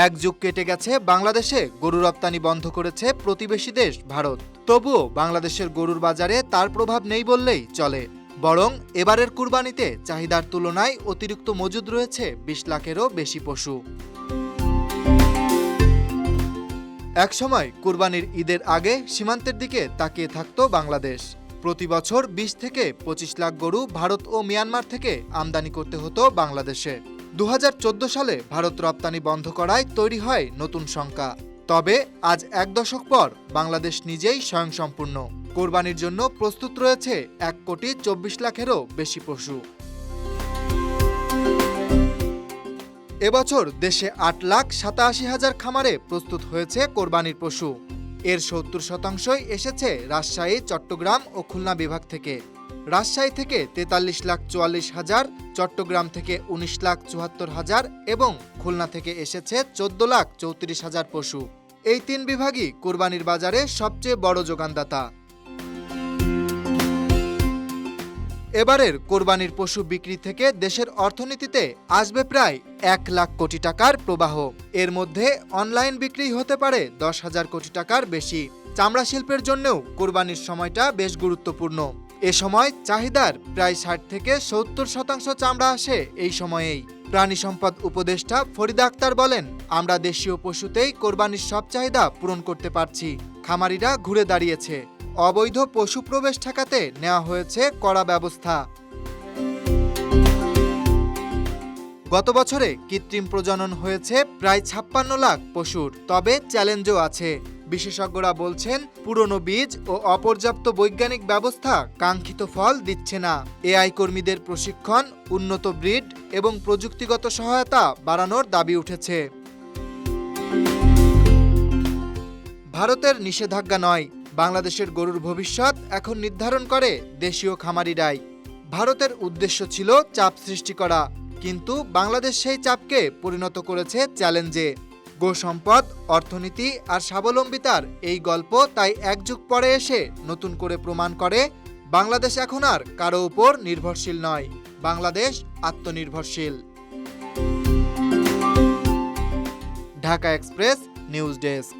এক যুগ কেটে গেছে বাংলাদেশে গরু রপ্তানি বন্ধ করেছে প্রতিবেশী দেশ ভারত। তবুও বাংলাদেশের গরুর বাজারে তার প্রভাব নেই বললেই চলে। বরং এবারের কুরবানিতে চাহিদার তুলনায় অতিরিক্ত মজুদ রয়েছে ২০ লাখেরও বেশি পশু। একসময় কুরবানির ঈদের আগে সীমান্তের দিকে তাকিয়ে থাকত বাংলাদেশ। প্রতি বছর ২০ থেকে ২৫ লাখ গরু ভারত ও মিয়ানমার থেকে আমদানি করতে হতো বাংলাদেশে। ২০১৪ সালে ভারত রপ্তানি বন্ধ করায় তৈরি হয় নতুন শঙ্কা। তবে আজ এক দশক পর বাংলাদেশ নিজেই স্বয়ংসম্পূর্ণ। কোরবানির জন্য প্রস্তুত রয়েছে ১,২৪ লাখেরও বেশি পশু। এবছর দেশে ৮,৮৭,০০০ খামারে প্রস্তুত হয়েছে কোরবানির পশু। এর ৭০% এসেছে রাজশাহী, চট্টগ্রাম ও খুলনা বিভাগ থেকে। রাজশাহী থেকে ৪৩,৪৪,০০০, চট্টগ্রাম থেকে ১৯,৭৪,০০০ এবং খুলনা থেকে এসেছে ১৪,৩৪,০০০ পশু। এই তিন বিভাগই কোরবানির বাজারে সবচেয়ে বড় যোগানদাতা। এবারের কোরবানির পশু বিক্রি থেকে দেশের অর্থনীতিতে আসবে প্রায় ১ লাখ কোটি টাকার প্রবাহ। এর মধ্যে অনলাইন বিক্রি হতে পারে ১০,০০০ কোটি টাকার বেশি। চামড়া শিল্পের জন্যও কোরবানির সময়টা বেশ গুরুত্বপূর্ণ। এ সময় চাহিদার প্রায় ৬০ থেকে ৭০% চামড়া আসে এই সময়েই। প্রাণী সম্পদ উপদেষ্টা ফরিদা আক্তার বলেন, আমরা দেশীয় পশুতেই কোরবানির সব চাহিদা পূরণ করতে পারছি। খামারিরা ঘুরে দাঁড়িয়েছে। অবৈধ পশু প্রবেশ ঠেকাতে নেওয়া হয়েছে কড়া ব্যবস্থা। গত বছরে কৃত্রিম প্রজনন হয়েছে প্রায় ৫৬ লাখ পশুর। তবে চ্যালেঞ্জও আছে। বিশেষজ্ঞরা বলছেন, পুরনো বীজ ও অপর্যাপ্ত বৈজ্ঞানিক ব্যবস্থা কাঙ্ক্ষিত ফল দিচ্ছে না। এআই কর্মীদের প্রশিক্ষণ, উন্নত ব্রিড এবং প্রযুক্তিগত সহায়তা বাড়ানোর দাবি উঠেছে। ভারতের নিষেধাজ্ঞা নয়, বাংলাদেশের গরুর ভবিষ্যৎ এখন নির্ধারণ করে দেশীয় খামারিরাই। ভারতের উদ্দেশ্য ছিল চাপ সৃষ্টি করা, কিন্তু বাংলাদেশ সেই চাপকে পরিণত করেছে চ্যালেঞ্জে। গো সম্পদ, অর্থনীতি আর স্বাবলম্বিতার এই গল্প তাই এক যুগ পরে এসে নতুন করে প্রমাণ করে বাংলাদেশ এখন আর কারো উপর নির্ভরশীল নয়, বাংলাদেশ আত্মনির্ভরশীল। Dhaka Express news desk.